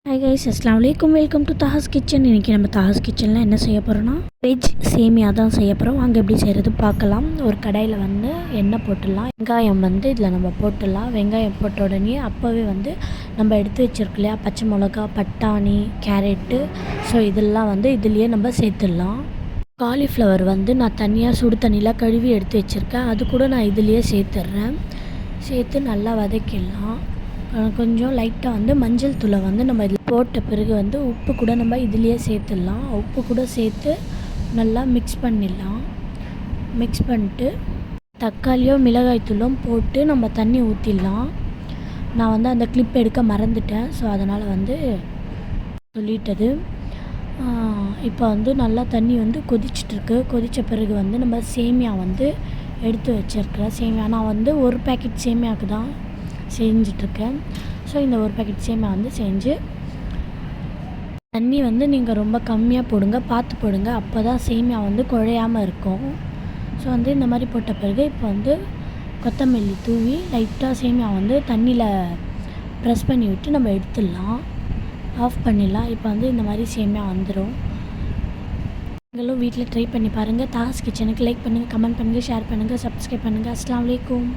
Hi guys, அஸ்ஸலாமு அலைக்கும். Welcome to Taha's kitchen. இன்றைக்கி நம்ம தாஹாஸ் கிச்சனில் என்ன செய்ய போகிறோன்னா வெஜ் சேமியா தான் செய்ய போகிறோம். வாங்க எப்படி செய்கிறது பார்க்கலாம். ஒரு கடாயில் வந்து எண்ணெய் போட்டுடலாம். வெங்காயம் வந்து இதில் நம்ம போட்டுடலாம். வெங்காயம் போட்ட உடனே அப்போவே வந்து நம்ம எடுத்து வச்சுருக்கோம் இல்லையா, பச்சை மிளகா, பட்டாணி, கேரட்டு, ஸோ இதெல்லாம் வந்து இதுலேயே நம்ம சேர்த்துடலாம். காலிஃப்ளவர் வந்து நான் தனியாக சுடு தண்ணியில் கழுவி எடுத்து வச்சுருக்கேன். அது கூட நான் இதுலேயே சேர்த்துட்றேன். சேர்த்து நல்லா வதக்கிடலாம். கொஞ்சம் லைட்டாக வந்து மஞ்சள் தூளை வந்து நம்ம இதில் போட்ட பிறகு வந்து உப்பு கூட நம்ம இதுலேயே சேர்த்துடலாம். உப்பு கூட சேர்த்து நல்லா மிக்ஸ் பண்ணிடலாம். மிக்ஸ் பண்ணிட்டு தக்காளியோ மிளகாய் தூளும் போட்டு நம்ம தண்ணி ஊற்றிடலாம். நான் வந்து அந்த கிளிப் எடுக்க மறந்துட்டேன், ஸோ அதனால் வந்து சொல்லிட்டது. இப்போ வந்து நல்லா தண்ணி வந்து கொதிச்சிட்ருக்கு. கொதித்த பிறகு வந்து நம்ம சேமியா வந்து எடுத்து வச்சுருக்கிறேன். சேமியா நான் வந்து ஒரு பேக்கெட் சேமியாவுக்கு தான் செஞ்சிட்ருக்கேன். ஸோ இந்த ஒரு பேக்கெட் சேமியா வந்து செஞ்சு தண்ணி வந்து நீங்கள் ரொம்ப கம்மியாக போடுங்க, பார்த்து போடுங்க. அப்போ தான் சேமியா வந்து குழையாமல் இருக்கும். ஸோ வந்து இந்த மாதிரி போட்ட பிறகு இப்போ வந்து கொத்தமல்லி தூவி லைட்டாக சேமியா வந்து தண்ணியில் ப்ரெஸ் பண்ணி விட்டு நம்ம எடுத்துடலாம். ஆஃப் பண்ணிடலாம். இப்போ வந்து இந்த மாதிரி சேமியா வந்துடும். நீங்களும் வீட்டில் ட்ரை பண்ணி பாருங்கள். தாஹாஸ் கிச்சனுக்கு லைக் பண்ணுங்கள், கமெண்ட் பண்ணுங்கள், ஷேர் பண்ணுங்கள், சப்ஸ்கிரைப் பண்ணுங்கள். அஸ்ஸலாமு அலைக்கும்.